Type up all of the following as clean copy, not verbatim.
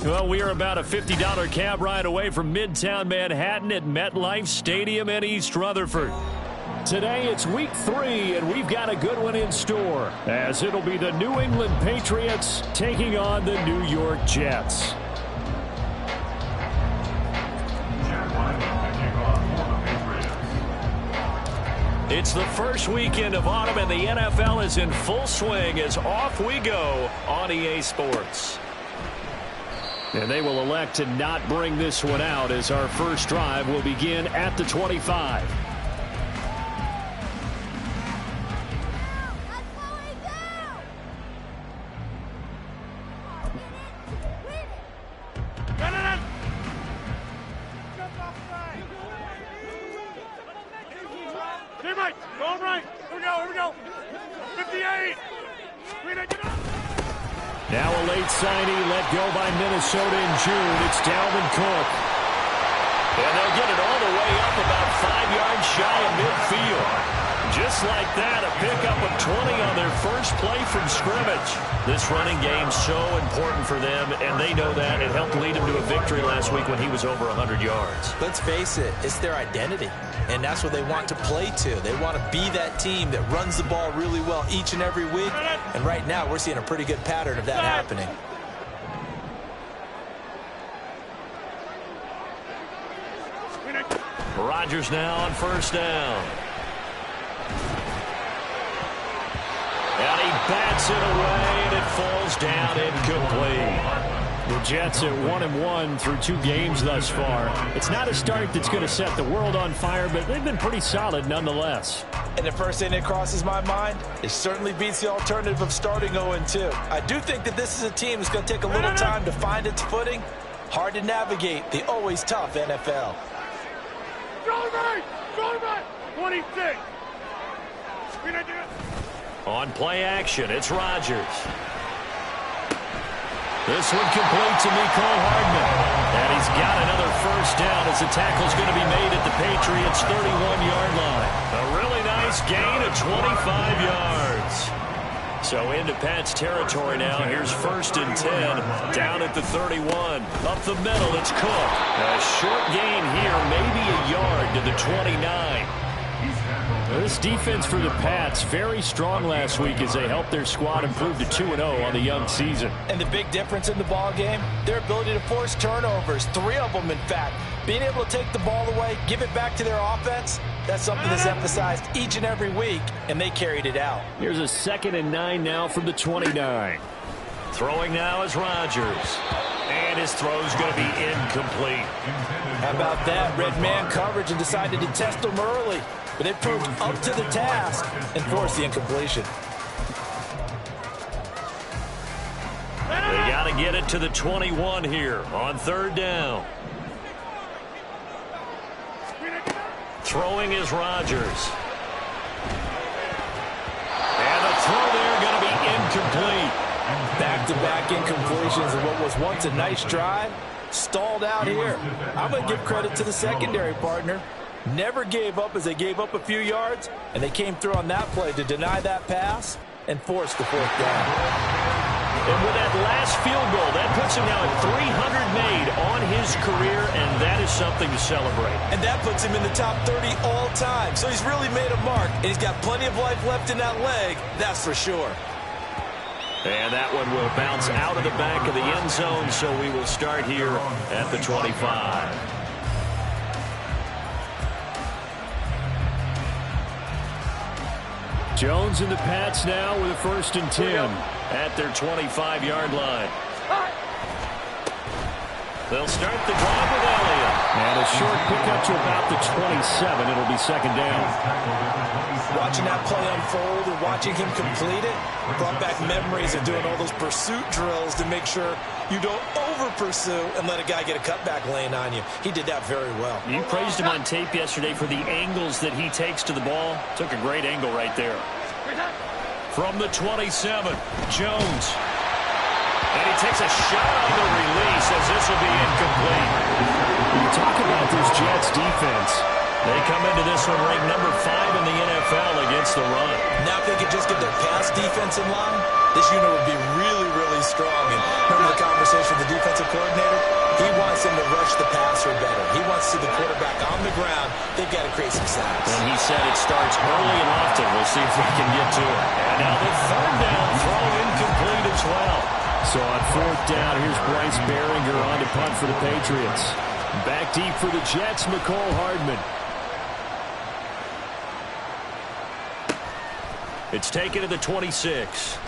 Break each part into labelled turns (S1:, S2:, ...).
S1: Well, we are about a $50 cab ride away from Midtown Manhattan at MetLife Stadium in East Rutherford. Today it's week 3, and we've got a good one in store, as it'll be the New England Patriots taking on the New York Jets. It's the first weekend of autumn, and the NFL is in full swing as off we go on EA Sports. And they will elect to not bring this one out, as our first drive will begin at the 25. Now a late signee let go by Minnesota in June. It's Dalvin Cook. And they'll get it all the way up about 5 yards shy of midfield. Just like that, a pickup of 20 on their first play from scrimmage. This running game so important for them, and they know that. It helped lead them to a victory last week when he was over 100 yards.
S2: Let's face it, it's their identity, and that's what they want to play to. They want to be that team that runs the ball really well each and every week, and right now we're seeing a pretty good pattern of that happening.
S1: Rodgers now on first down. And he bats it away, and it falls down incomplete. The Jets at 1-1 through 2 games thus far. It's not a start that's going to set the world on fire, but they've been pretty solid nonetheless.
S2: And the first thing that crosses my mind, it certainly beats the alternative of starting 0-2. I do think that this is a team that's going to take a little time to find its footing. Hard to navigate the always tough NFL.
S3: Go right, 26.
S1: On play action, it's Rodgers. This one complete to Mecole Hardman. And he's got another first down as the tackle's going to be made at the Patriots' 31-yard line. A really nice gain of 25 yards. So into Pat's territory now. Here's 1st and 10, down at the 31. Up the middle, it's Cook. A short gain here, maybe a yard to the 29. This defense for the Pats, very strong last week as they helped their squad improve to 2-0 on the young season.
S2: And the big difference in the ball game, their ability to force turnovers, 3 of them in fact. Being able to take the ball away, give it back to their offense, that's something that's emphasized each and every week, and they carried it out.
S1: Here's a 2nd and 9 now from the 29. Throwing now is Rodgers. And his throw's going to be incomplete.
S2: How about that? Red man coverage and decided to test them early. But they proved up to the task and forced the incompletion.
S1: They got to get it to the 21 here on 3rd down. Throwing is Rodgers. And the throw there going to be incomplete.
S2: Back-to-back incompletions in what was once a nice drive. Stalled out here. I'm going to give credit to the secondary partner. Never gave up as they gave up a few yards, and they came through on that play to deny that pass and force the 4th down.
S1: And with that last field goal, that puts him now at 300 made on his career, and that is something to celebrate.
S2: And that puts him in the top 30 all time. So he's really made a mark, and he's got plenty of life left in that leg, that's for sure.
S1: And that one will bounce out of the back of the end zone, so we will start here at the 25. Jones and the Pats now with a 1st and 10 at their 25-yard line. They'll start the drive with Elliott. And a short pickup to about the 27. It'll be 2nd down.
S2: Watching that play unfold and watching him complete it brought back memories of doing all those pursuit drills to make sure you don't over-pursue and let a guy get a cutback lane on you. He did that very well.
S1: You praised him on tape yesterday for the angles that he takes to the ball. Took a great angle right there. From the 27, Jones. And he takes a shot on the release as this will be incomplete. You talk about this Jets defense. They come into this one ranked number 5 in the NFL against the run.
S2: Now if they could just get their pass defense in line, this unit would be really, really strong. And remember the conversation with the defensive coordinator? for better. He wants to see the quarterback on the ground. They've got to create some sacks.
S1: And he said it starts early and often. We'll see if we can get to it. And now the third down throw incomplete as well. So on fourth down, here's Bryce Behringer on to punt for the Patriots. Back deep for the Jets, Mecole Hardman. It's taken to the 26.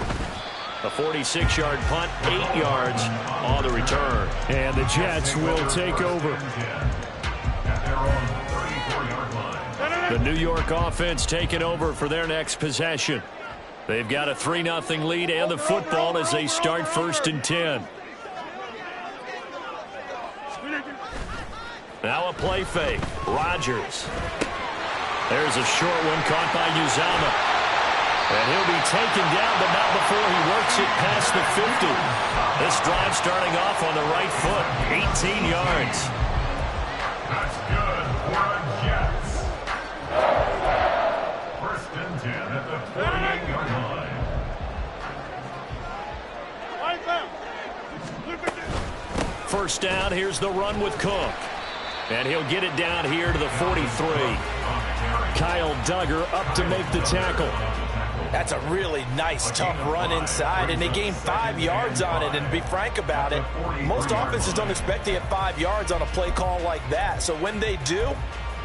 S1: A 46-yard punt, 8 yards on the return. And the Jets will take over. The New York offense taking over for their next possession. They've got a 3-0 lead and the football as they start 1st and 10. Now a play fake. Rodgers. There's a short one caught by Uzomah. And he'll be taken down, but not before he works it past the 50. This drive starting off on the right foot. 18 yards.
S4: That's good for the Jets. 1st and 10 at the 48-yard line.
S1: First down, here's the run with Cook. And he'll get it down here to the 43. Kyle Duggar up to make the tackle.
S2: That's a really nice, tough run inside, and they gained 5 yards on it. And to be frank about it, most offenses don't expect to get 5 yards on a play call like that. So when they do,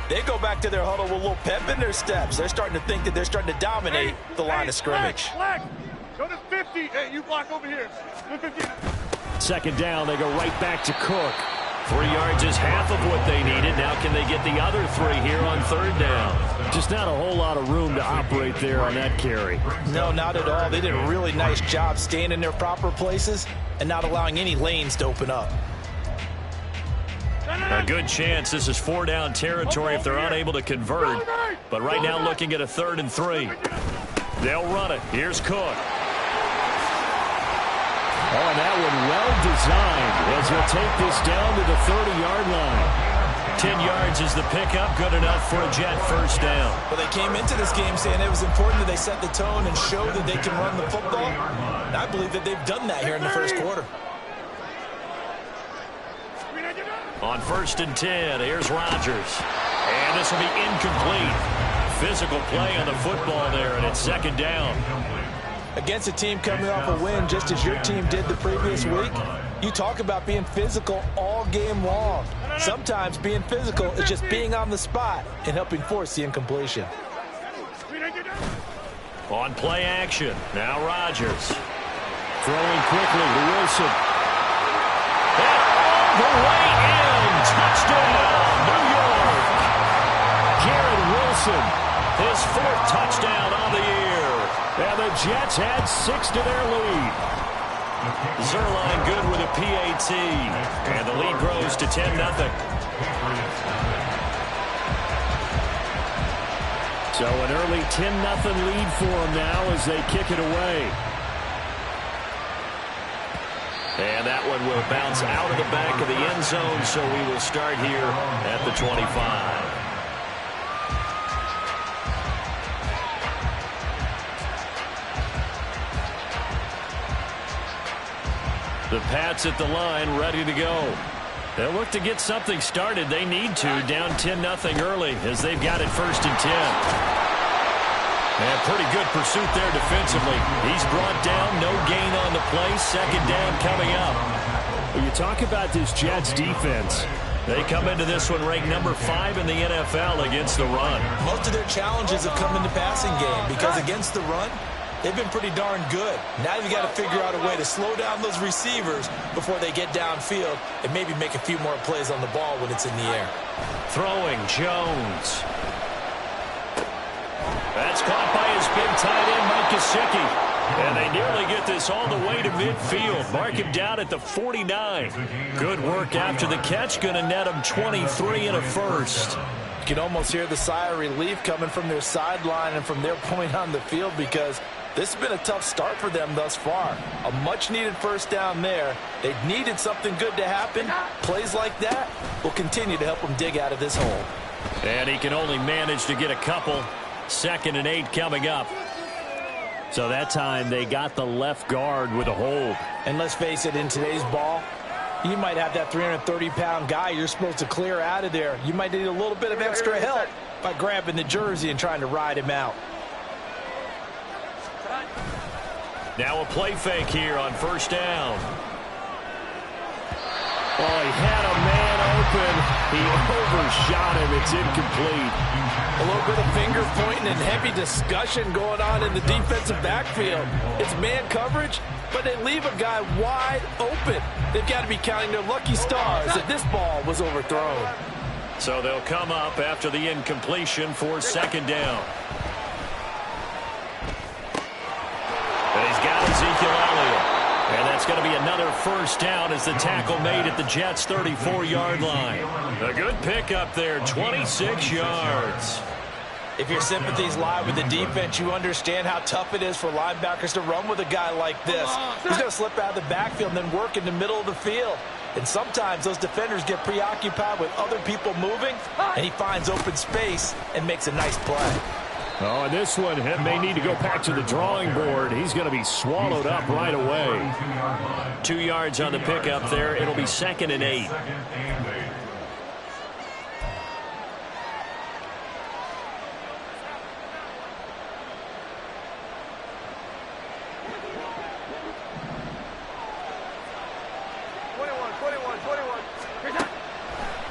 S2: they go back to their huddle with a little pep in their steps. They're starting to think that they're starting to dominate the line of scrimmage.
S3: Black. Go to 50. Hey, you block over here. 50.
S1: Second down, they go right back to Cook. 3 yards is half of what they needed. Now can they get the other 3 here on 3rd down?
S5: Just not a whole lot of room to operate there on that carry.
S2: No, not at all. They did a really nice job staying in their proper places and not allowing any lanes to open up.
S1: A good chance this is 4-down territory if they're unable to convert. But right now looking at a 3rd and 3. They'll run it. Here's Cook.
S5: Oh, and that one well designed as he'll take this down to the 30-yard line.
S1: 10 yards is the pickup. Good enough for a Jet first down.
S2: Well, they came into this game saying it was important that they set the tone and show that they can run the football. And I believe that they've done that here in the first quarter.
S1: On 1st and 10, here's Rodgers. And this will be incomplete. Physical play on the football there, and it's 2nd down.
S2: Against a team coming off a win just as your team did the previous week, you talk about being physical all game long. Sometimes being physical is just being on the spot and helping force the incompletion.
S1: On play action, now Rodgers.
S5: Throwing quickly to Wilson.
S1: And all the way in. Touchdown, New York.
S5: Garrett Wilson.
S1: His 4th touchdown on the year.
S5: And the Jets add 6 to their lead.
S1: Zerline good with a PAT. And the lead grows to 10-0.
S5: So an early 10-0 lead for them now as they kick it away.
S1: And that one will bounce out of the back of the end zone, so we will start here at the 25. The Pats at the line, ready to go. They'll look to get something started. They need to, down 10-0 early as they've got it 1st and 10. And pretty good pursuit there defensively. He's brought down, no gain on the play. 2nd down coming up.
S5: When you talk about this Jets defense,
S1: they come into this one ranked number 5 in the NFL against the run.
S2: Most of their challenges have come in the passing game because against the run, they've been pretty darn good. Now you've got to figure out a way to slow down those receivers before they get downfield and maybe make a few more plays on the ball when it's in the air.
S1: Throwing Jones. That's caught by his big tight end, Mike Gesicki. And they nearly get this all the way to midfield. Mark him down at the 49. Good work after the catch. Going to net him 23 and a first.
S2: You can almost hear the sigh of relief coming from their sideline and from their point on the field because this has been a tough start for them thus far. A much-needed first down there. They needed something good to happen. Plays like that will continue to help them dig out of this hole.
S1: And he can only manage to get a couple. 2nd and 8 coming up.
S5: so that time they got the left guard with a hold.
S2: And let's face it, in today's ball, You might have that 330-pound guy you're supposed to clear out of there. You might need a little bit of extra help by grabbing the jersey and trying to ride him out.
S1: Now a play fake here on first down.
S5: Oh, he had a man open. He overshot him. It's incomplete.
S2: A little bit of finger pointing and heavy discussion going on in the defensive backfield. It's man coverage, but they leave a guy wide open. They've got to be counting their lucky stars that this ball was overthrown.
S1: So they'll come up after the incompletion for second down. And he's got Ezekiel Elliott. And that's going to be another first down as the tackle made at the Jets' 34-yard line. A good pickup there, 26 yards.
S2: If your sympathies lie with the defense, you understand how tough it is for linebackers to run with a guy like this. He's going to slip out of the backfield and then work in the middle of the field. And sometimes those defenders get preoccupied with other people moving, and he finds open space and makes a nice play.
S5: Oh, and this one may need to go back to the drawing board. He's going to be swallowed up right away.
S1: 2 yards on the pickup there. It'll be 2nd and 8.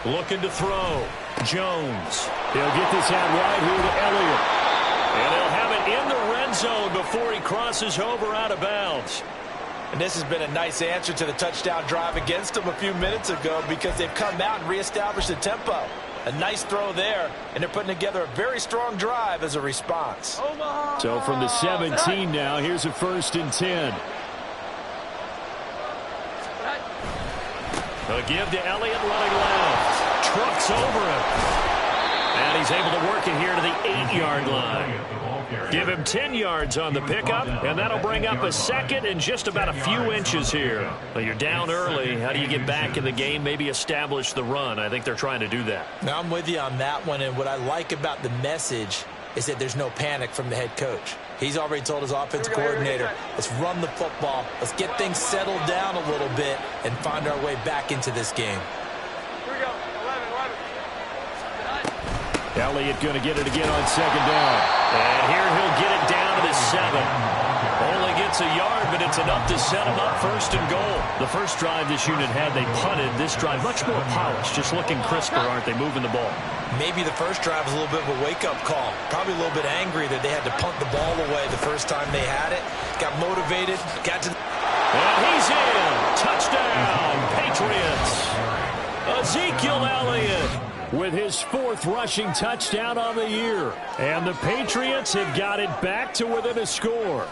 S1: Looking to throw. Jones.
S5: He'll get this out wide here to Elliott.
S1: And he'll have it in the red zone before he crosses over out of bounds.
S2: And this has been a nice answer to the touchdown drive against them a few minutes ago because they've come out and reestablished the tempo. A nice throw there, and they're putting together a very strong drive as a response.
S5: So from the 17 now, here's a 1st and 10.
S1: A give to Elliott running left. Trucks over him. And he's able to work it here to the 8-yard line. Give him 10 yards on the pickup, and that'll bring up a 2nd and just about a few inches here. Well, you're down early. How do you get back in the game, maybe establish the run? I think they're trying to do that.
S2: Now, I'm with you on that one, and what I like about the message is that there's no panic from the head coach. He's already told his offensive coordinator, let's run the football, let's get things settled down a little bit and find our way back into this game.
S3: Here we go. 11.
S5: Elliott going to get it again on 2nd down.
S1: And here he'll get it down to the 7. Only gets a yard, but it's enough to set him up 1st and goal. The first drive this unit had, they punted. This drive, much more polished, just looking crisper, aren't they, moving the ball?
S2: Maybe the first drive was a little bit of a wake-up call. Probably a little bit angry that they had to punt the ball away the first time they had it. Got motivated, got to...
S1: And he's in. Touchdown, Patriots. Ezekiel Elliott
S5: with his 4th rushing touchdown on the year. And the Patriots have got it back to within a score.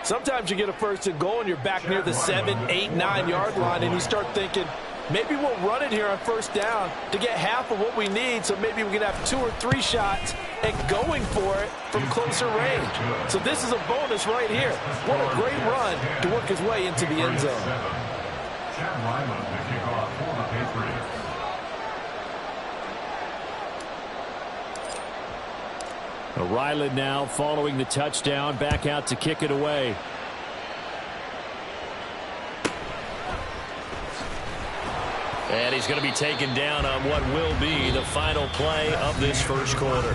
S2: Sometimes you get a 1st and goal and you're back near the 7, 8, 9-yard line and you start thinking, maybe we'll run it here on 1st down to get half of what we need, so maybe we can have 2 or 3 shots and going for it from closer range. So this is a bonus right here. What a great run to work his way into the end zone.
S5: Ryland now following the touchdown, back out to kick it away.
S1: And he's going to be taken down on what will be the final play of this first quarter.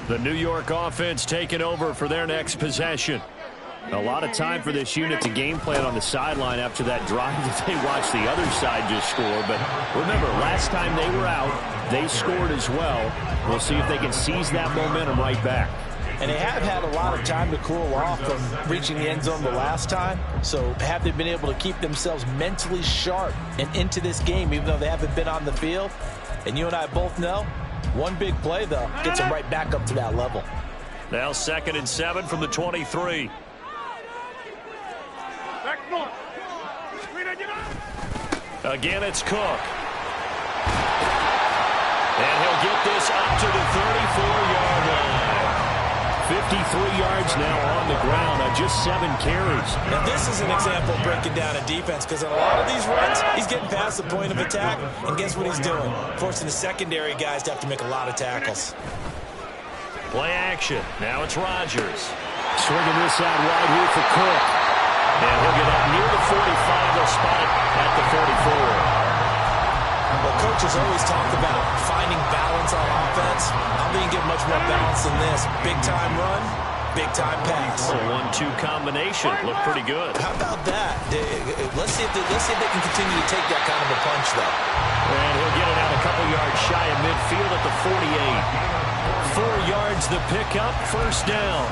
S1: The New York offense taking over for their next possession. A lot of time for this unit to game plan on the sideline after that drive that they watched the other side just score. But remember, last time they were out, they scored as well. We'll see if they can seize that momentum right back.
S2: And they have had a lot of time to cool off from reaching the end zone the last time. So have they been able to keep themselves mentally sharp and into this game, even though they haven't been on the field? And you and I both know, one big play, though, gets them right back up to that level.
S1: Now 2nd and 7 from the 23. Again, it's Cook. And he'll get this up to the 34-yard line.
S5: 53 yards now on the ground on just 7 carries.
S2: Now this is an example of breaking down a defense, because in a lot of these runs, he's getting past the point of attack, and guess what he's doing? Forcing the secondary guys to have to make a lot of tackles.
S1: Play action. Now it's Rodgers.
S5: Swinging this out wide here for Cook.
S1: And he'll get up near the 45. They'll spot it at the 44.
S2: Well, coaches always talk about finding balance on offense. I don't think you get much more balance than this. Big-time run, big-time pass.
S1: A 1-2 combination. Looked pretty good.
S2: How about that? Let's see if they can continue to take that kind of a punch, though.
S1: And he'll get it out a couple yards shy of midfield at the 48. 4 yards the pickup, first down.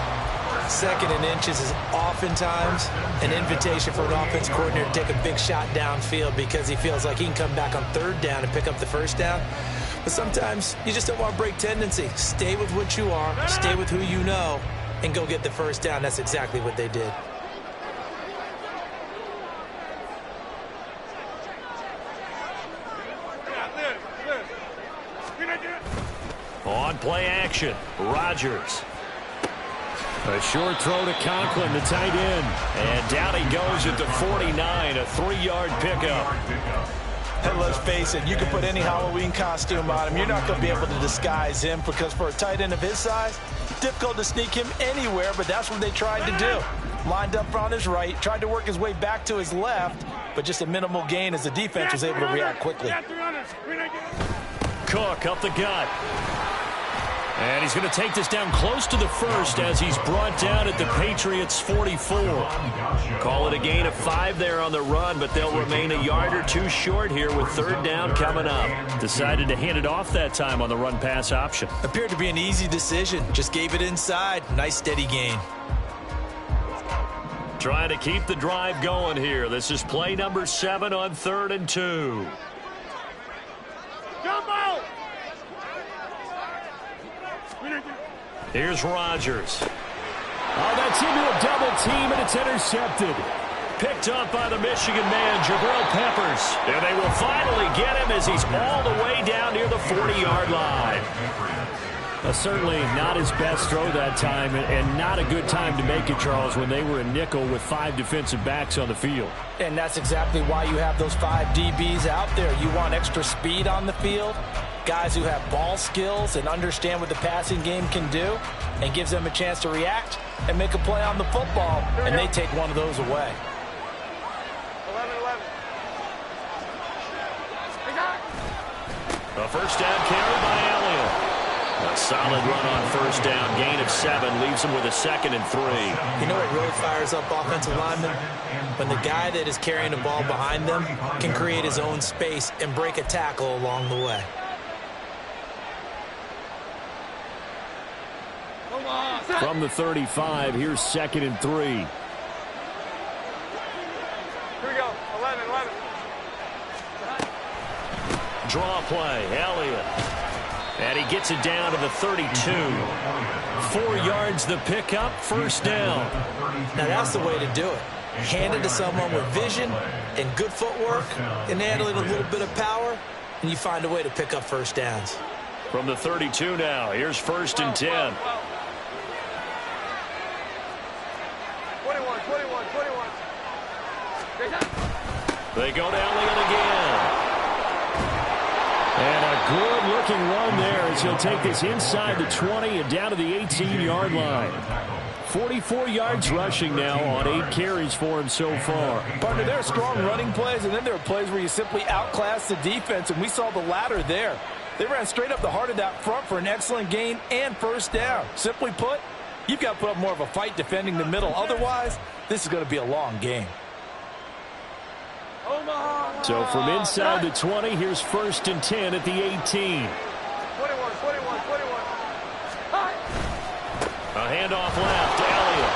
S2: Second and inches is oftentimes an invitation for an offense coordinator to take a big shot downfield because he feels like he can come back on third down and pick up the first down. But sometimes you just don't want to break tendency. Stay with what you are, stay with who you know, and go get the first down. That's exactly what they did.
S1: On play action, Rodgers.
S5: A short throw to Conklin, the tight end.
S1: And down he goes at the 49, a 3-yard pickup.
S2: And let's face it, you can put any Halloween costume on him. You're not going to be able to disguise him, because for a tight end of his size, difficult to sneak him anywhere, but that's what they tried to do. Lined up on his right, tried to work his way back to his left, but just a minimal gain as the defense was able to react quickly.
S1: Cook up the gut. And he's going to take this down close to the first as he's brought down at the Patriots' 44. Call it a gain of 5 there on the run, but they'll remain a yard or 2 short here with third down coming up.
S5: Decided to hand it off that time on the run-pass option.
S2: Appeared to be an easy decision. Just gave it inside. Nice steady gain.
S1: Trying to keep the drive going here. This is play number 7 on 3rd and 2. Here's Rodgers.
S5: Oh, that's into a double team, and it's intercepted.
S1: Picked up by the Michigan man, Jabril Peppers. And they will finally get him as he's all the way down near the 40-yard line.
S5: Certainly not his best throw that time, and not a good time to make it, Charles, when they were a nickel with 5 defensive backs on the field.
S2: And that's exactly why you have those 5 DBs out there. You want extra speed on the field, guys who have ball skills and understand what the passing game can do, and gives them a chance to react and make a play on the football, and they take one of those away.
S1: 11. A first down carry by Elliott. A solid run on first down. Gain of 7 leaves him with a 2nd and 3.
S2: You know what really fires up offensive linemen? When the guy that is carrying the ball behind them can create his own space and break a tackle along the way.
S5: From the 35, here's 2nd and 3.
S3: Here we go. 11.
S1: Draw play, Elliott. And he gets it down to the 32. 4 yards the pickup, first down.
S2: Now that's the way to do it. Hand it to someone with vision and good footwork, and handle it a little bit of power, and you find a way to pick up first downs.
S1: From the 32 now, here's 1st and 10.
S3: 21.
S1: They go to Elliott again.
S5: And a good-looking run there as he'll take this inside the 20 and down to the 18-yard line. 44 yards rushing now on 8 carries for him so far.
S2: Partner, there are strong running plays, and then there are plays where you simply outclass the defense, and we saw the latter there. They ran straight up the heart of that front for an excellent gain and first down. Simply put, you've got to put up more of a fight defending the middle. Otherwise, this is going to be a long game.
S5: So from inside the 20, here's 1st and 10 at the 18.
S3: 21.
S1: A handoff left to Elliott.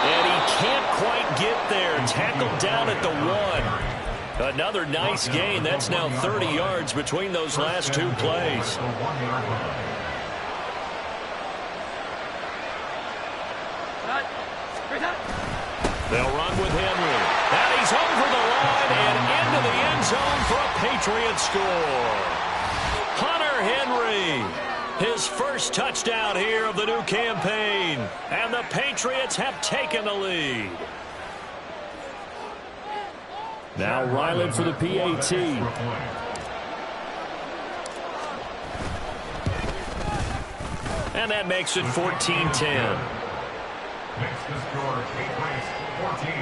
S1: And he can't quite get there. Tackled down at the 1. Another nice gain. That's now 30 yards between those last 2 plays. They'll run with Henry. And he's over the line and into the end zone for a Patriot score. Hunter Henry His first touchdown here of the new campaign. And the Patriots have taken the lead.
S5: Now Ryland for the PAT.
S1: And that makes it 14-10.
S4: Makes the score Patriots 14,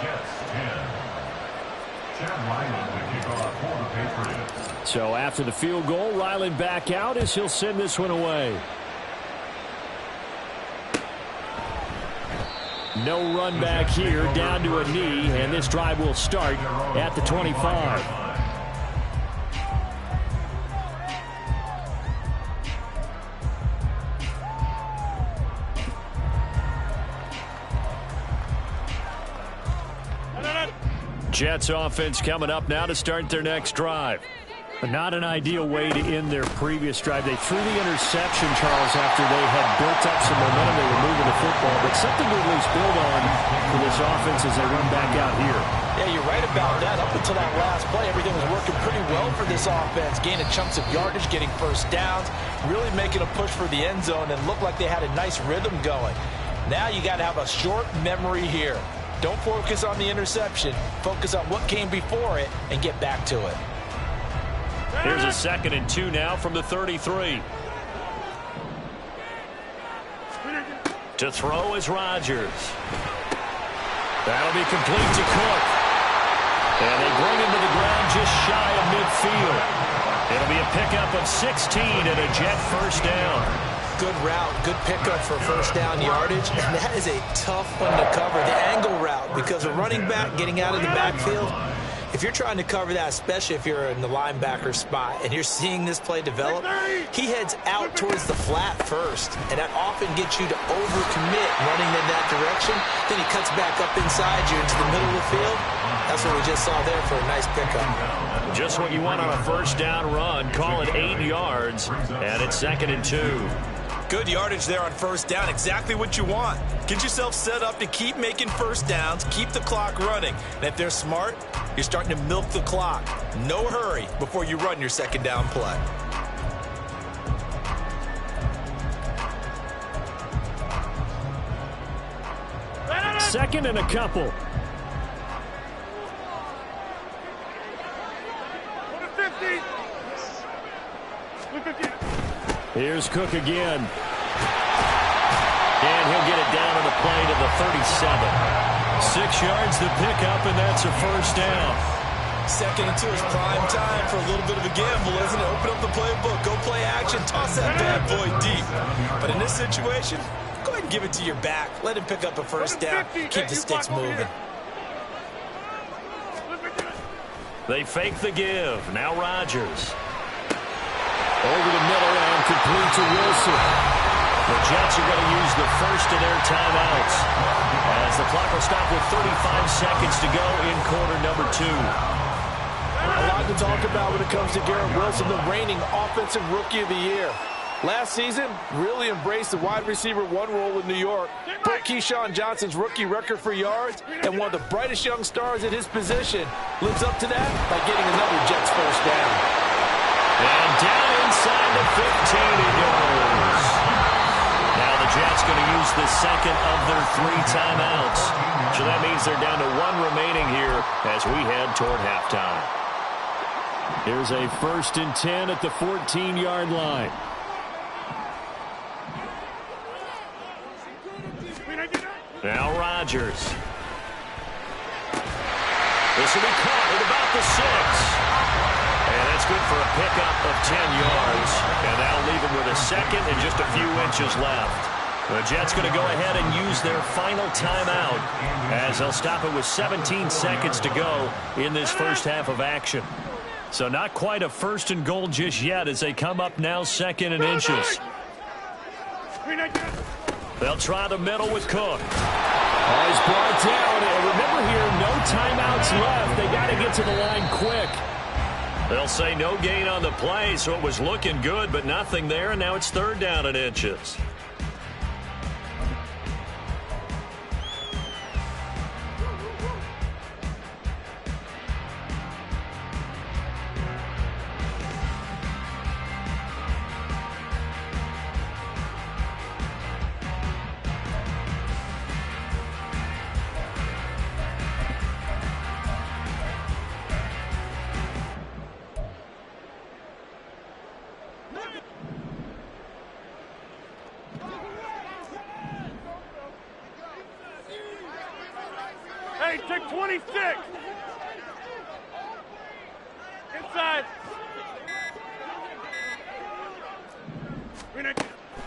S4: Jets 10. Chad Ryland to kick off for the Patriots.
S5: So after the field goal, Ryland back out as he'll send this one away. No run back here, down to a knee, and this drive will start at the 25. Jets offense coming up now to start their next drive. But not an ideal way to end their previous drive. They threw the interception, Charles, after they had built up some momentum. They were moving the football, but something to at least build on for this offense as they run back out here.
S2: Yeah, you're right about that. Up until that last play, everything was working pretty well for this offense. Gaining chunks of yardage, getting first downs, really making a push for the end zone, and looked like they had a nice rhythm going. Now you got to have a short memory here. Don't focus on the interception. Focus on what came before it and get back to it.
S1: Here's a 2nd and 2 now from the 33. To throw is Rodgers. That'll be complete to Cook. And they bring him to the ground just shy of midfield. It'll be a pickup of 16 and a Jet first down.
S2: Good route, good pickup for first down yardage, and that is a tough one to cover, the angle route, because a running back getting out of the backfield, if you're trying to cover that, especially if you're in the linebacker spot and you're seeing this play develop, he heads out towards the flat first, and that often gets you to overcommit running in that direction. Then he cuts back up inside you into the middle of the field. That's what we just saw there for a nice pickup.
S1: Just what you want on a first down run. Call it 8 yards, and it's 2nd and 2.
S2: Good yardage there on first down. Exactly what you want. Get yourself set up to keep making first downs, keep the clock running. And if they're smart, you're starting to milk the clock. No hurry before you run your second down play.
S5: Second and a couple. Here's Cook again.
S1: And he'll get it down on the play to the 37. 6 yards the pickup, and that's a first down.
S2: 2nd and 2 is prime time for a little bit of a gamble, isn't it? Open up the playbook, go play action, toss that bad boy deep. But in this situation, go ahead and give it to your back. Let him pick up a first down. Keep the sticks moving.
S1: They fake the give. Now Rodgers.
S5: Over the middle and complete to Wilson.
S1: The Jets are going to use the first of their timeouts as the clock will stop with 35 seconds to go in quarter number 2.
S2: A lot to talk about when it comes to Garrett Wilson, the reigning offensive rookie of the year. Last season, really embraced the wide receiver 1 role in New York. Broke Keyshawn Johnson's rookie record for yards, and one of the brightest young stars at his position lives up to that by getting another Jets first down.
S1: And down inside the 15 it goes. Now the Jets going to use the second of their 3 timeouts. So that means they're down to 1 remaining here as we head toward halftime.
S5: Here's a 1st and 10 at the 14-yard line.
S1: Now Rodgers. This will be caught at about the 6. And that's good for a pickup of 10 yards. And that'll leave him with a 2nd and just a few inches left. The Jets going to go ahead and use their final timeout as they'll stop it with 17 seconds to go in this first half of action. So not quite a 1st and goal just yet as they come up now 2nd and inches. They'll try the middle with Cook.
S5: He's brought down. And remember here, no timeouts left. They got to get to the line quick.
S1: They'll say no gain on the play, so it was looking good, but nothing there, and now it's 3rd down and inches.
S3: 26. Inside.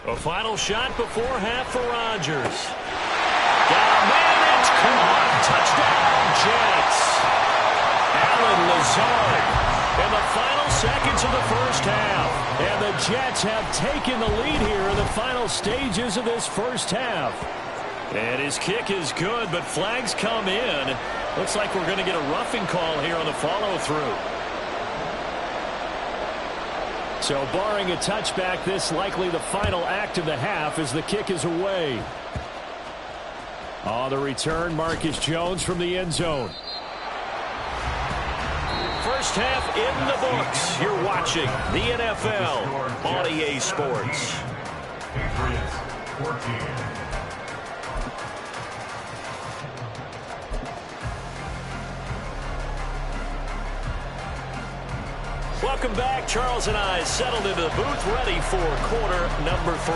S1: A final shot before half for Rodgers. Got a man, it's caught. Touchdown, Jets. Allen Lazard in the final seconds of the first half. And the Jets have taken the lead here in the final stages of this first half. And his kick is good, but flags come in. Looks like we're going to get a roughing call here on the follow-through. So barring a touchback, this likely the final act of the half as the kick is away. On the return, Marcus Jones from the end zone. First half in the books. You're watching the NFL on EA Sports.
S4: Patriots 14.
S1: Welcome back. Charles and I settled into the booth, ready for quarter number 3.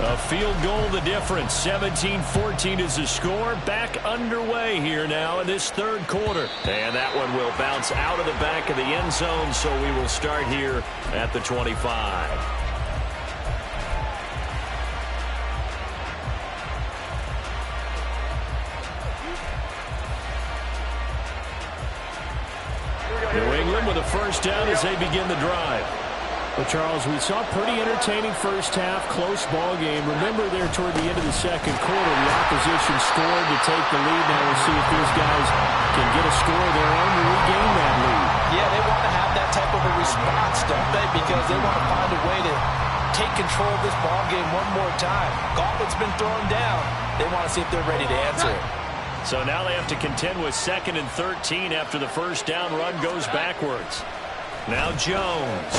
S1: A field goal the difference. 17-14 is the score. Back underway here now in this third quarter. And that one will bounce out of the back of the end zone, so we will start here at the 25. New England with a first down as they begin the drive. Well, Charles, we saw a pretty entertaining first half, close ball game. Remember there toward the end of the second quarter, the opposition scored to take the lead. Now we'll see if these guys can get a score of their own to regain that lead.
S2: Yeah, they want to have that type of a response, don't they? Because they want to find a way to take control of this ball game one more time. Gauntlet's been thrown down. They want to see if they're ready to answer it.
S1: So now they have to contend with 2nd and 13 after the first down run goes backwards. Now Jones.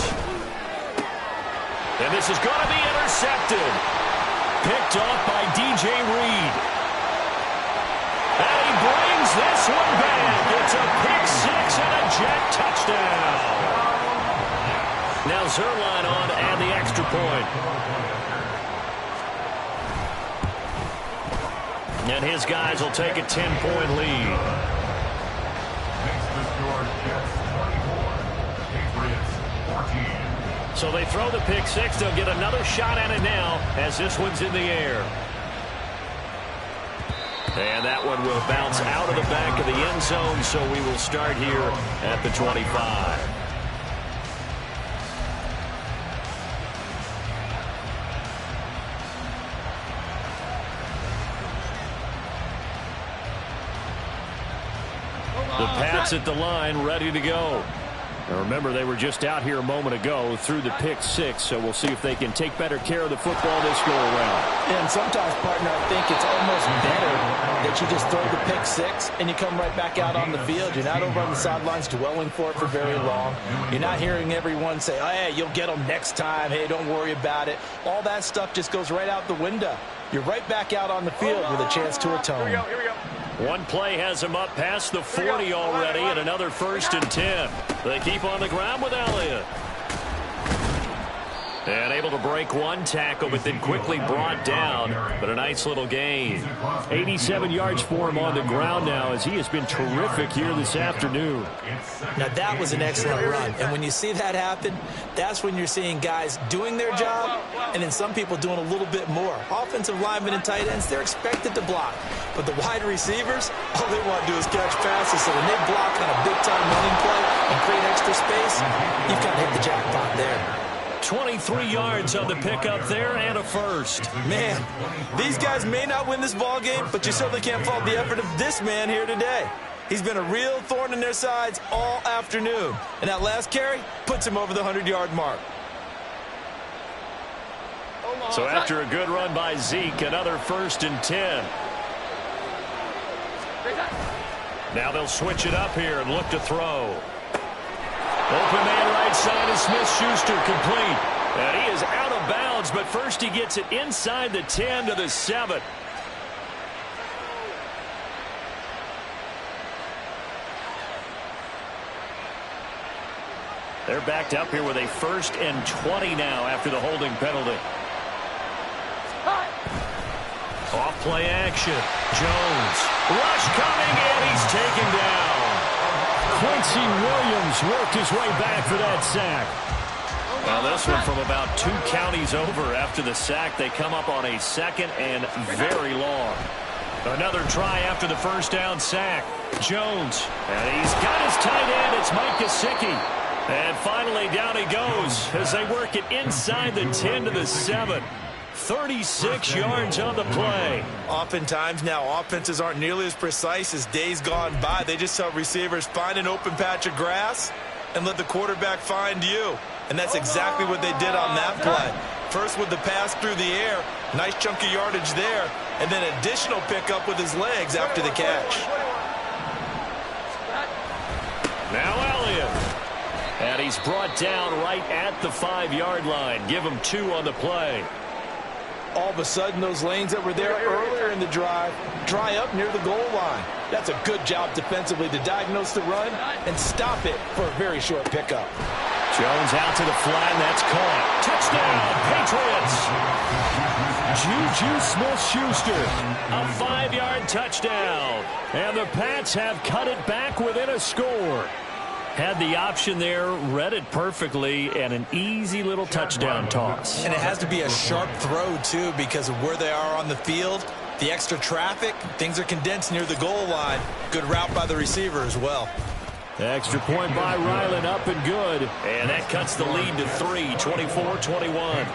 S1: And this is going to be intercepted. Picked off by DJ Reed. And he brings this one back. It's a pick 6 and a Jet touchdown. Now Zerline on and the extra point. And his guys will take a 10-point lead.
S4: Makes the score Jets 24, Patriots 14.
S1: So they throw the pick 6. They'll get another shot at it now as this one's in the air. And that one will bounce out of the back of the end zone, so we will start here at the 25. The Pats at the line, ready to go. Now remember, they were just out here a moment ago through the pick 6, so we'll see if they can take better care of the football this go-around.
S2: And sometimes, partner, I think it's almost better that you just throw the pick 6 and you come right back out on the field. You're not over on the sidelines dwelling for it for very long. You're not hearing everyone say, oh, hey, you'll get them next time. Hey, don't worry about it. All that stuff just goes right out the window. You're right back out on the field with a chance to atone.
S3: Here we go.
S1: One play has them up past the 40 already, and another 1st and 10. They keep on the ground with Elliott. And able to break one tackle, but then quickly brought down. But a nice little gain. 87 yards for him on the ground now, as he has been terrific here this afternoon.
S2: Now, that was an excellent run. And when you see that happen, that's when you're seeing guys doing their job, and then some people doing a little bit more. Offensive linemen and tight ends, they're expected to block. But the wide receivers, all they want to do is catch passes. So when they block on a big-time running play and create extra space, you've got to hit the jackpot there.
S1: 23 yards on the pickup there and a first.
S2: Man, these guys may not win this ball game, but you certainly can't fault the effort of this man here today. He's been a real thorn in their sides all afternoon. And that last carry puts him over the 100-yard mark.
S1: So after a good run by Zeke, another 1st and 10. Now they'll switch it up here and look to throw. Open man right side is Smith-Schuster, complete. And he is out of bounds, but first he gets it inside the 10 to the 7. They're backed up here with a 1st and 20 now after the holding penalty. Off play action. Jones. Rush coming, and he's taken down.
S5: Quincy Williams worked his way back for that sack.
S1: Now this one from about 2 counties over. After the sack, they come up on a 2nd and very long. Another try after the first down sack. Jones, and he's got his tight end. It's Mike Gesicki. And finally down he goes as they work it inside the 10 to the 7. 36 yards on the play.
S2: Oftentimes now offenses aren't nearly as precise as days gone by. They just tell receivers, find an open patch of grass and let the quarterback find you. And that's exactly what they did on that play. First with the pass through the air, nice chunk of yardage there, and then additional pickup with his legs after the catch.
S1: Now Elliott. And he's brought down right at the 5-yard line. Give him 2 on the play.
S2: All of a sudden, those lanes that were there earlier in the drive dry up near the goal line. That's a good job defensively to diagnose the run and stop it for a very short pickup.
S1: Jones out to the flat, and that's caught. Touchdown, Patriots.
S5: Juju Smith-Schuster.
S1: A 5-yard touchdown.
S5: And the Pats have cut it back within a score.
S1: Had the option there, read it perfectly, and an easy little touchdown toss.
S2: And it has to be a sharp throw, too, because of where they are on the field. The extra traffic, things are condensed near the goal line. Good route by the receiver as well.
S5: Extra point by Ryland, up and good.
S1: And that cuts the lead to 3, 24-21.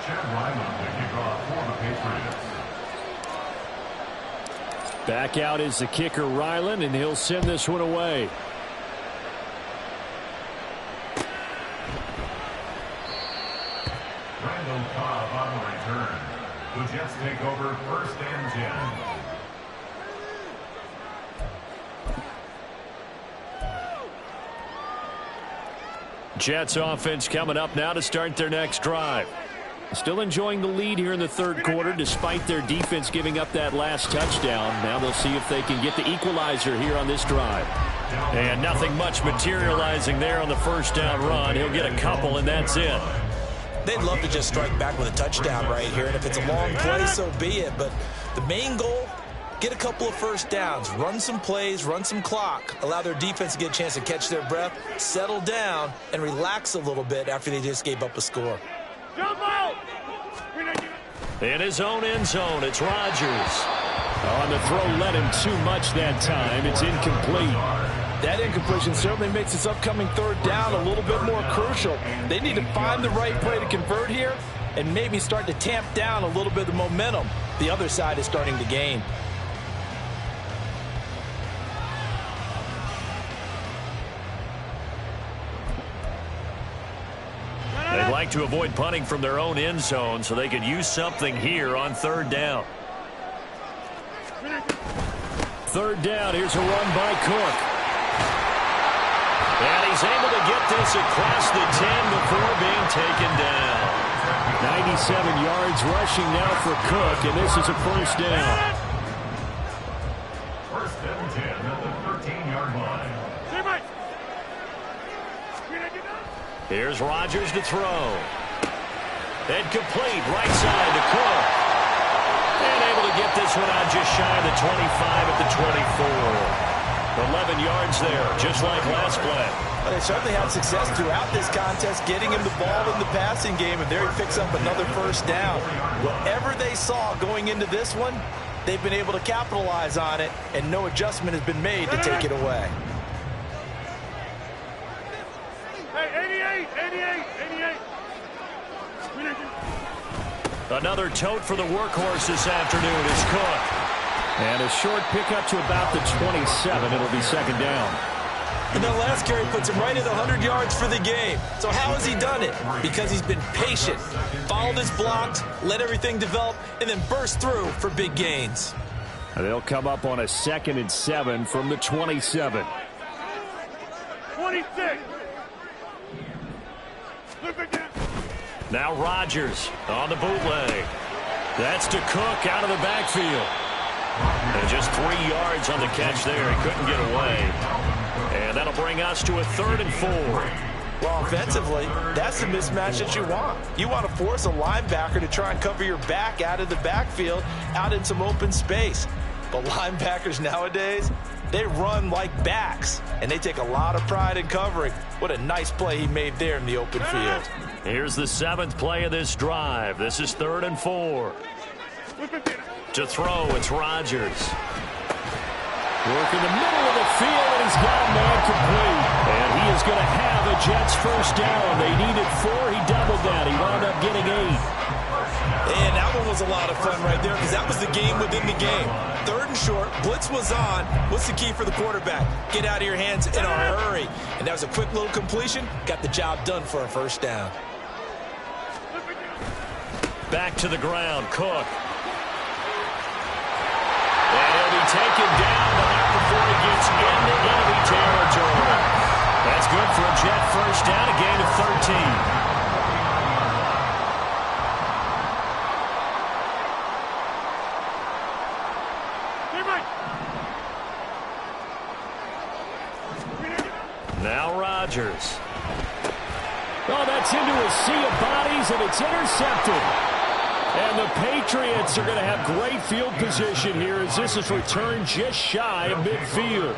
S4: Chad Ryland to kick off for the Patriots.
S5: Back out is the kicker, Ryland, and he'll send this one away.
S4: Randall Cobb on the return. The Jets take over 1st and 10.
S5: Jets offense coming up now to start their next drive. Still enjoying the lead here in the 3rd quarter despite their defense giving up that last touchdown. Now they'll see if they can get the equalizer here on this drive.
S1: And nothing much materializing there on the first down run. He'll get a couple, and that's it.
S2: They'd love to just strike back with a touchdown right here, and if it's a long play, so be it. But the main goal, get a couple of first downs, run some plays, run some clock, allow their defense to get a chance to catch their breath, settle down, and relax a little bit after they just gave up a score.
S3: Jump out!
S1: In his own end zone, it's Rodgers.
S5: On the throw, let him too much that time. It's incomplete.
S2: That incompletion certainly makes this upcoming 3rd down a little bit more crucial. They need to find the right play to convert here and maybe start to tamp down a little bit of the momentum the other side is starting to gain.
S1: They'd like to avoid punting from their own end zone so they could use something here on 3rd down.
S5: 3rd down, here's a run by Cook.
S1: And he's able to get this across the 10 before being taken down.
S5: 97 yards rushing now for Cook, and this is a 1st down.
S4: 1st and 10 at the 13-yard line.
S1: Here's Rodgers to throw. And complete, right side to Cook. And able to get this one out just shy of the 25 at the 24. 11 yards there, just like last play.
S2: Well, they certainly had success throughout this contest, getting him the ball in the passing game, and there he picks up another 1st down. Whatever they saw going into this one, they've been able to capitalize on it, and no adjustment has been made to take it away.
S3: Hey, 88.
S1: Another tote for the workhorse this afternoon is Cook.
S5: And a short pickup to about the 27. It'll be 2nd down.
S2: And that last carry puts him right at 100 yards for the game. So how has he done it? Because he's been patient, followed his blocks, let everything develop, and then burst through for big gains.
S5: And they'll come up on a 2nd and 7 from the 27.
S3: 26.
S1: Now Rodgers on the bootleg. That's to Cook out of the backfield. And just 3 yards on the catch there. He couldn't get away. And that'll bring us to a 3rd and 4.
S2: Well, offensively, that's the mismatch that you want. You want to force a linebacker to try and cover your back out of the backfield, out in some open space. But linebackers nowadays, they run like backs, and they take a lot of pride in covering. What a nice play he made there in the open field.
S5: Here's the 7th play of this drive. This is 3rd and 4. To throw, it's Rodgers. Work in the middle of the field, and he's got a man complete. And he is going to have a Jets first down. They needed 4. He doubled that. He wound up getting 8.
S2: And that one was a lot of fun right there because that was the game within the game. 3rd and short, blitz was on. What's the key for the quarterback? Get out of your hands in a hurry. And that was a quick little completion. Got the job done for a first down.
S5: Back to the ground, Cook. And he'll be taken down, but not before he gets into enemy territory. That's good for a Jet first down, a gain of 13. Now Rodgers. Oh, that's into a sea of bodies, and it's intercepted. And the Patriots are going to have great field position here as this is returned just shy of midfield.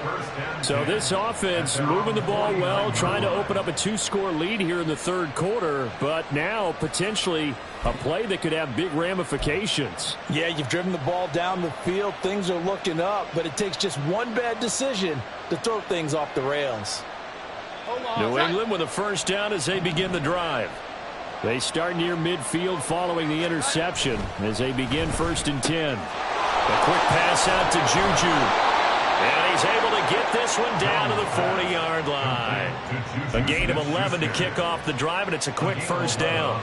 S5: So this offense moving the ball well, trying to open up a 2-score lead here in the 3rd quarter, but now potentially a play that could have big ramifications.
S2: Yeah, you've driven the ball down the field. Things are looking up, but it takes just one bad decision to throw things off the rails.
S5: New England with a first down as they begin the drive. They start near midfield following the interception as they begin 1st and 10. A quick pass out to Juju. And he's able to get this one down to the 40-yard line. A gain of 11 to kick off the drive, and it's a quick first down.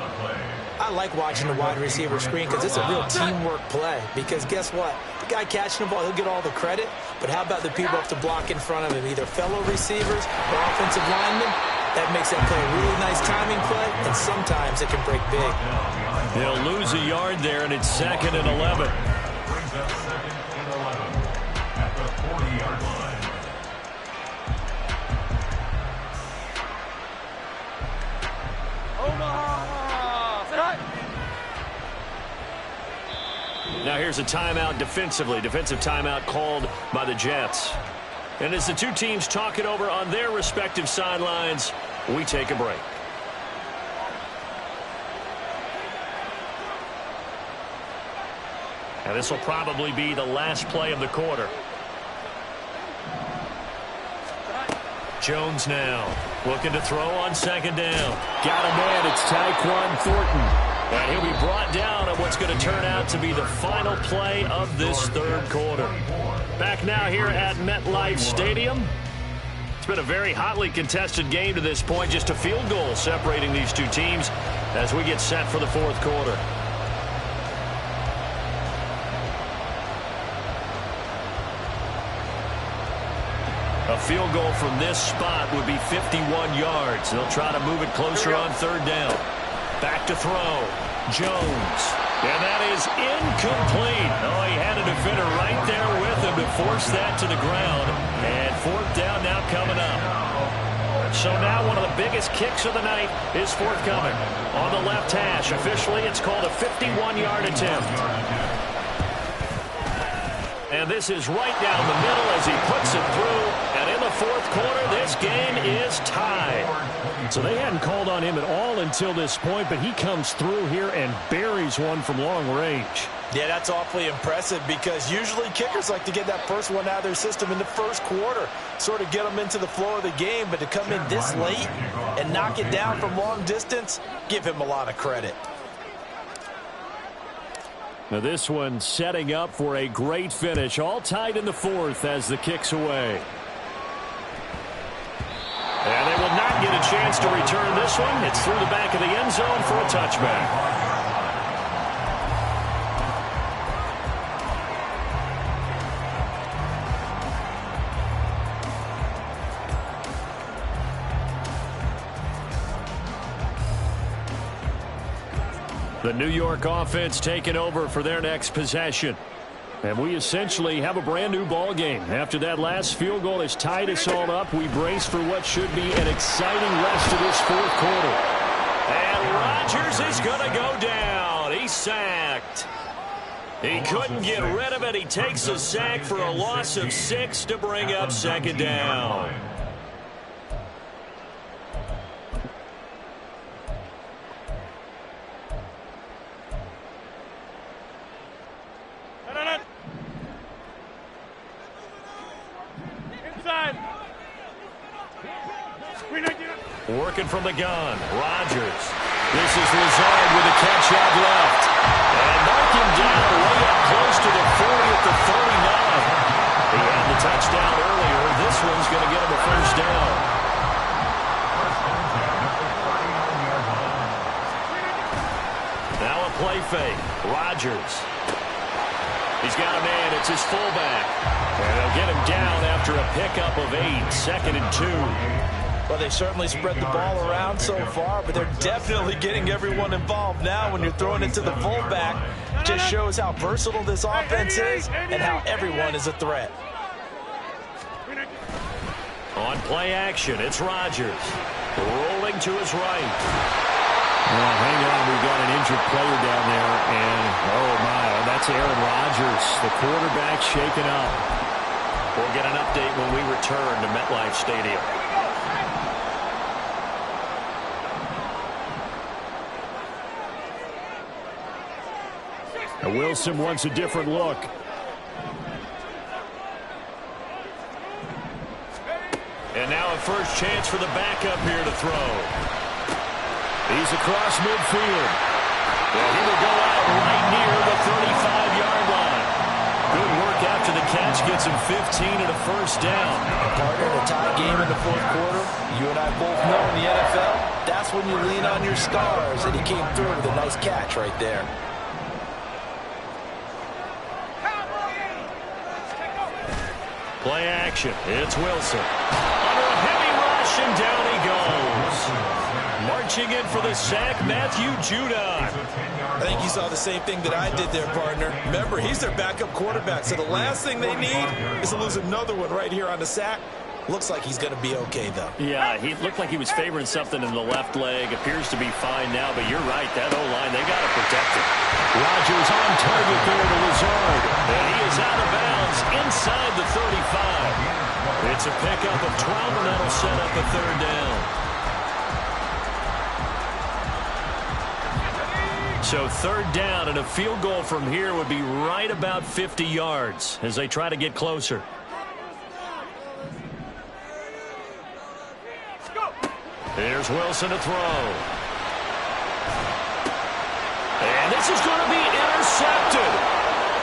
S6: I like watching the wide receiver screen because it's a real teamwork play. Because guess what? The guy catching the ball, he'll get all the credit. But how about the people up to block in front of him, either fellow receivers or offensive linemen? That makes that play a really nice timing play, and sometimes it can break big.
S5: They'll lose a yard there, and it's 2nd and 11.
S4: Brings up 2nd and 11 at the 40-yard line.
S5: Now here's a timeout defensively. Defensive timeout called by the Jets. And as the two teams talk it over on their respective sidelines, we take a break. And this will probably be the last play of the quarter. Jones now looking to throw on 2nd down. Got a man. It's Tyquan Thornton. And he'll be brought down at what's going to turn out to be the final play of this 3rd quarter. Back now here at MetLife Stadium. It's been a very hotly contested game to this point. Just a field goal separating these two teams as we get set for the 4th quarter. A field goal from this spot would be 51 yards. They'll try to move it closer on 3rd down. Back to throw. Jones. And that is incomplete. Oh, he had a defender right there with him to force that to the ground. And 4th down now coming up. So now one of the biggest kicks of the night is forthcoming. On the left hash. Officially, it's called a 51-yard attempt. And this is right down the middle as he puts it through. And in the 4th quarter, this game is tied. So they hadn't called on him at all until this point, but he comes through here and buries one from long range.
S2: Yeah, that's awfully impressive because usually kickers like to get that first one out of their system in the 1st quarter, sort of get them into the flow of the game, but to come in this late and knock it down from long distance, give him a lot of credit.
S5: Now this one setting up for a great finish, all tied in the 4th as the kick's away. And they will not get a chance to return this one. It's through the back of the end zone for a touchback. The New York offense taking over for their next possession. And we essentially have a brand new ball game. After that last field goal has tied us all up, we brace for what should be an exciting rest of this fourth quarter.
S1: And Rodgers is going to go down. He's sacked. He couldn't get rid of it. He takes a sack for a loss of 6 to bring up second down. Working from the gun, Rodgers. This is Lazard with a catch out left. And mark him down way up close to the 40 at the 39. He had the touchdown earlier. This one's going to get him a first down. Now a play fake. Rodgers. He's got a man. It's his fullback. And they'll get him down after a pickup of 8. 2nd and 2.
S2: Well, they certainly spread the ball around so far, but they're definitely getting everyone involved now when you're throwing it to the fullback. Just shows how versatile this offense is and how everyone is a threat.
S1: On play action, it's Rodgers. Rolling to his right.
S5: Well, hang on, we've got an injured player down there, and oh my, that's Aaron Rodgers, the quarterback shaken up.
S1: We'll get an update when we return to MetLife Stadium.
S5: And Wilson wants a different look.
S1: And now a first chance for the backup here to throw.
S5: He's across midfield.
S1: Well, he will go out right near the 35-yard line. Good work after the catch. Gets him 15 and a first down.
S2: Partner, in a tie game in the fourth quarter, you and I both know in the NFL, that's when you lean on your stars, and he came through with a nice catch right there.
S1: Play action. It's Wilson. Under a heavy rush, and down he goes. Marching in for the sack, Matthew Judon.
S2: I think you saw the same thing that I did there, partner. Remember, he's their backup quarterback, so the last thing they need is to lose another one right here on the sack. Looks like he's going to be okay, though.
S5: Yeah, he looked like he was favoring something in the left leg. Appears to be fine now, but you're right. That O-line, they got to protect it. Rodgers on target there to Lazard.
S1: And he is out of bounds inside the 35. It's a pickup of 12, and that'll set up a third down. So third down, and a field goal from here would be right about 50 yards as they try to get closer. Here's Wilson to throw. And this is going to be intercepted.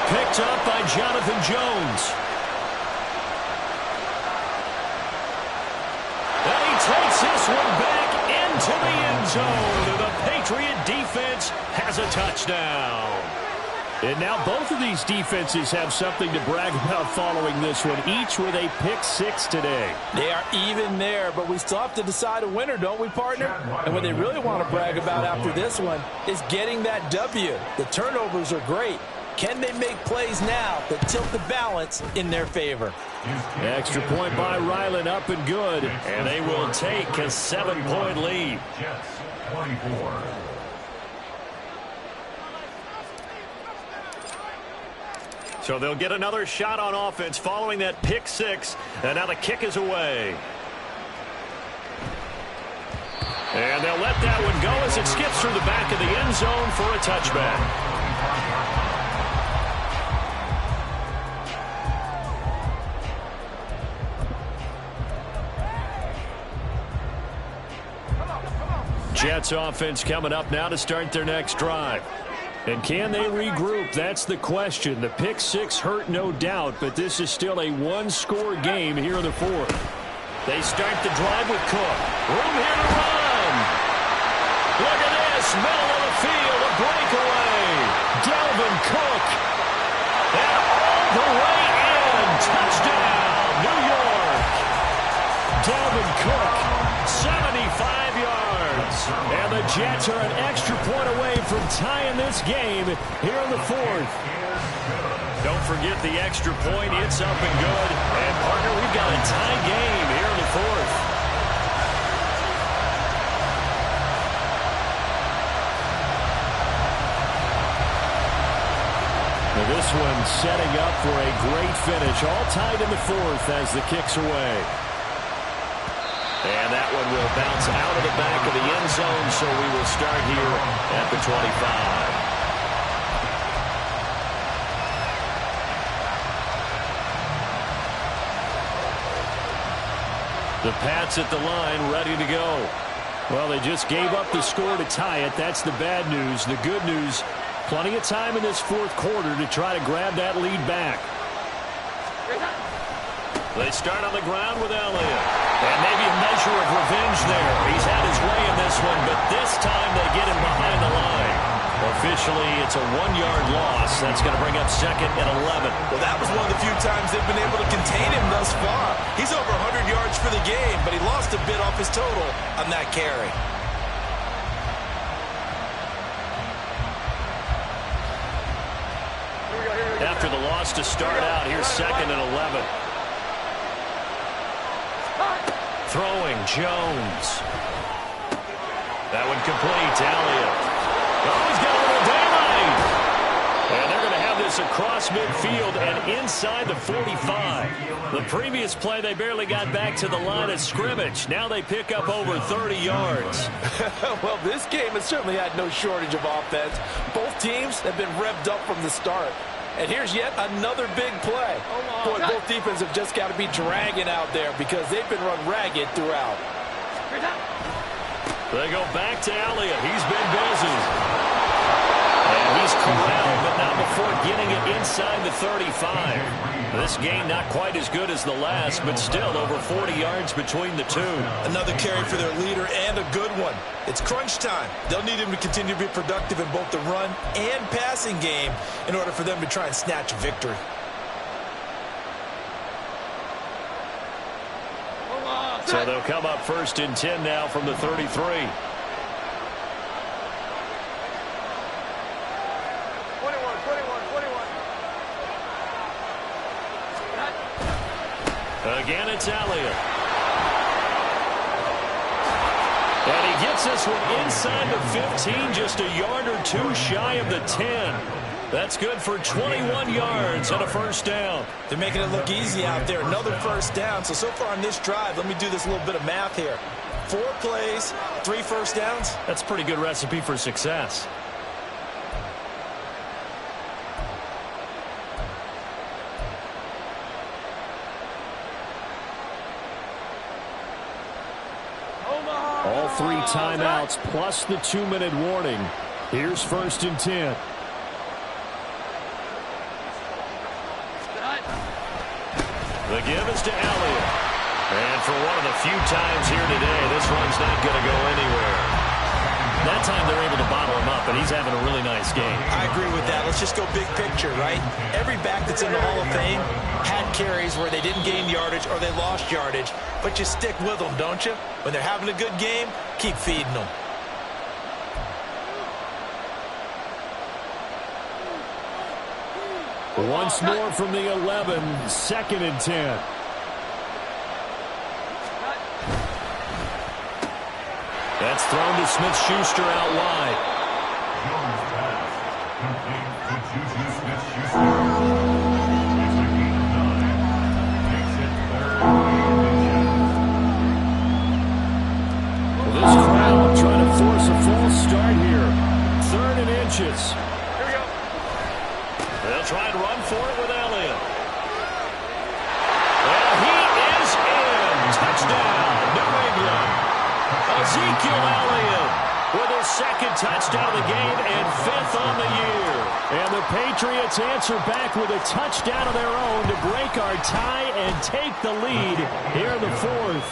S1: Picked up by Jonathan Jones. And he takes this one back into the end zone. The Patriot defense has a touchdown.
S5: And now both of these defenses have something to brag about following this one, each with a pick 6 today.
S2: They are even there, but we still have to decide a winner, don't we, partner? And what they really want to brag about after this one is getting that W. The turnovers are great. Can they make plays now that tilt the balance in their favor?
S5: Extra point by Ryland, up and good.
S1: And they will take a 7-point lead.
S4: Jets 24.
S1: So they'll get another shot on offense following that pick 6. And now the kick is away. And they'll let that one go as it skips through the back of the end zone for a touchback. Jets offense coming up now to start their next drive.
S5: And can they regroup? That's the question. The pick 6 hurt, no doubt, but this is still a one-score game here in the fourth.
S1: They start the drive with Cook. Room here to run. Look at this. Middle of the field, a breakaway. Dalvin Cook. And all the way in. Touchdown, New York. Dalvin Cook, 75 yards.
S5: And the Jets are an extra point away from tying this game here in the fourth. Don't forget the extra point. It's up and good. And, partner, we've got a tie game here in the fourth. Now this one setting up for a great finish. All tied in the fourth as the kick's away. And that one will bounce out of the back of the end zone, so we will start here at the 25. The Pats at the line, ready to go. Well, they just gave up the score to tie it. That's the bad news. The good news, plenty of time in this fourth quarter to try to grab that lead back. They start on the ground with Elliott. And maybe a measure of revenge there. He's had his way in this one, but this time they get him behind the line. Officially, it's a 1-yard loss. That's going to bring up second and 11.
S2: Well, that was one of the few times they've been able to contain him thus far. He's over 100 yards for the game, but he lost a bit off his total on that carry.
S5: After the loss to start out, here's second and 11. Throwing, Jones. That one complete, Elliott. Oh, he's got a little daylight. And they're going to have this across midfield and inside the 45. The previous play, they barely got back to the line of scrimmage. Now they pick up over 30 yards.
S2: Well, this game has certainly had no shortage of offense. Both teams have been revved up from the start. And here's yet another big play. Boy, both defenses have just got to be dragging out there because they've been run ragged throughout.
S5: They go back to Elliott. He's been busy. And he's corralled, but not before getting it inside the 35. This game not quite as good as the last, but still over 40 yards between the two.
S2: Another carry for their leader and a good one. It's crunch time. They'll need him to continue to be productive in both the run and passing game in order for them to try and snatch a victory.
S5: So they'll come up first and 10 now from the 33. Again, it's Elliott. And he gets this one inside the 15, just a yard or two shy of the 10. That's good for 21 yards and a first down.
S2: They're making it look easy out there. Another first down. So far on this drive, let me do this little bit of math here. 4 plays, 3 first downs.
S5: That's a pretty good recipe for success. All 3 timeouts plus the 2-minute warning. Here's first and 10. The give is to Elliott. And for one of the few times here today, this run's not going to go anywhere. That time they're able to bottle him up, and he's having a really nice game.
S2: I agree with that. Let's just go big picture, right? Every back that's in the Hall of Fame had carries where they didn't gain yardage or they lost yardage, but you stick with them, don't you? When they're having a good game, keep feeding them.
S5: Once more from the 11, second and 10. That's thrown to Smith-Schuster out wide.
S4: Jones pass complete to Juju Smith-Schuster. It's a gain of 9. Makes it 3rd and 10.
S5: Well, this crowd trying to force a false start here. 3rd and inches. They'll try and run for it with Elliott. And he is in. Touchdown, New England. Ezekiel Elliott with his 2nd touchdown of the game and 5th on the year. And the Patriots answer back with a touchdown of their own to break our tie and take the lead here in the 4th.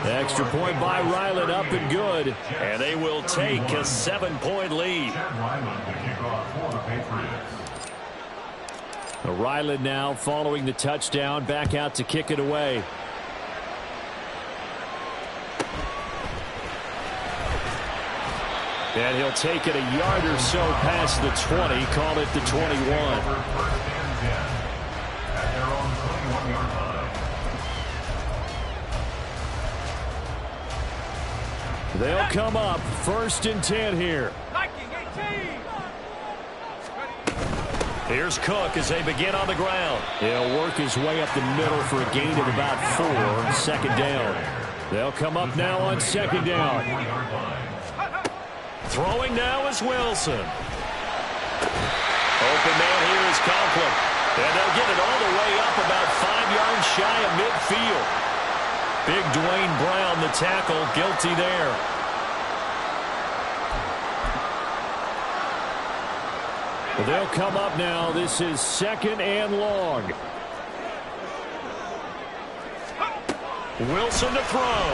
S5: Extra point by Ryland, up and good. And they will take a 7-point lead. Ryland now following the touchdown, back out to kick it away. And he'll take it a yard or so past the 20, call it the 21. They'll come up 1st and 10 here. Here's Cook as they begin on the ground. He'll work his way up the middle for a gain of about 4, 2nd down. They'll come up now on 2nd down. Throwing now is Wilson. Open man here is Conklin. And they'll get it all the way up about 5 yards shy of midfield. Big Dwayne Brown, the tackle, guilty there. They'll come up now. This is 2nd and long. Wilson to throw.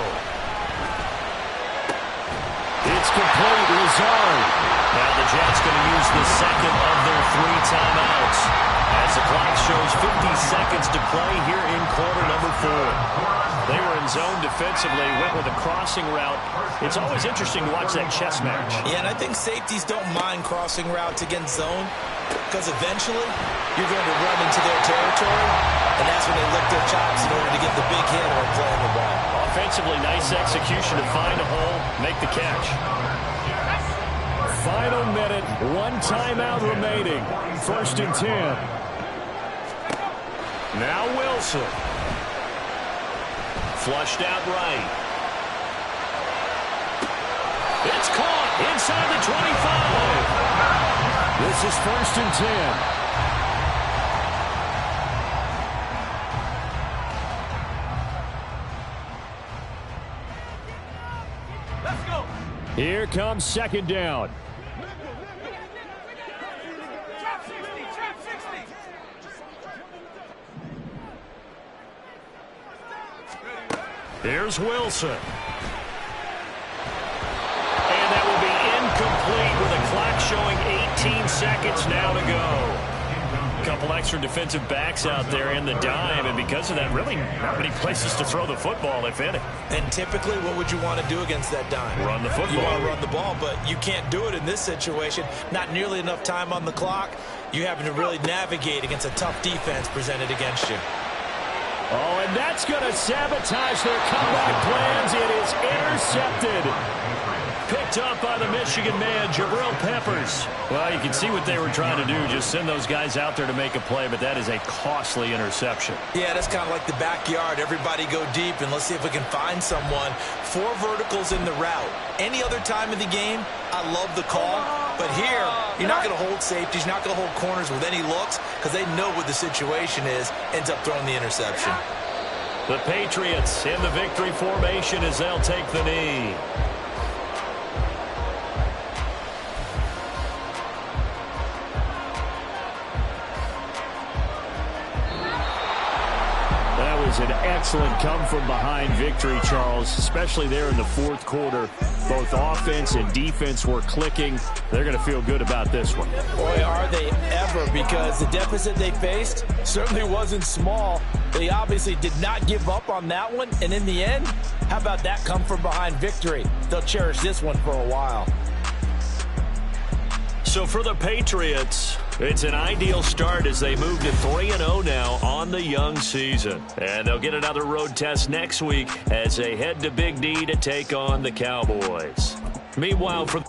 S5: It's complete. Lazard. Now the Jets going to use the 2nd of their 3 timeouts as the clock shows 50 seconds to play here in quarter number 4. They were in zone defensively, went with a crossing route. It's always interesting to watch that chess match.
S6: Yeah, and I think safeties don't mind crossing routes against zone because eventually you're going to run into their territory, and that's when they lick their chops in order to get the big hit or playing the ball.
S5: Offensively, nice execution to find a hole, make the catch. Final minute, 1 timeout remaining. 1st and 10. Now Wilson. Flushed out right. It's caught inside the 25. This is 1st and 10.
S3: Let's go.
S5: Here comes 2nd down.
S3: Trap 60.
S5: Here's Wilson. And that will be incomplete with a clock showing 18 seconds now to go. A couple extra defensive backs out there in the dime, and because of that, really not many places to throw the football, if any.
S6: And typically, what would you want to do against that dime?
S5: Run the football.
S6: You want to run the ball, but you can't do it in this situation. Not nearly enough time on the clock. You having to really navigate against a tough defense presented against you.
S5: Oh, and that's going to sabotage their comeback plans. It is intercepted. Picked up by the Michigan man, Jabril Peppers. Well, you can see what they were trying to do, just send those guys out there to make a play, but that is a costly interception.
S6: Yeah, that's kind of like the backyard. Everybody go deep, and let's see if we can find someone. 4 verticals in the route. Any other time of the game, I love the call. But here, you're not going to hold safeties, you're not going to hold corners with any looks because they know what the situation is, ends up throwing the interception.
S5: The Patriots in the victory formation as they'll take the knee. That was an excellent come-from-behind victory, Charles, especially there in the 4th quarter. Both offense and defense were clicking. They're going to feel good about this one.
S6: Boy, are they ever, because the deficit they faced certainly wasn't small. They obviously did not give up on that one, and in the end, how about that come-from-behind victory? They'll cherish this one for a while.
S5: So for the Patriots, it's an ideal start as they move to 3-0 now on the young season. And they'll get another road test next week as they head to Big D to take on the Cowboys. Meanwhile, for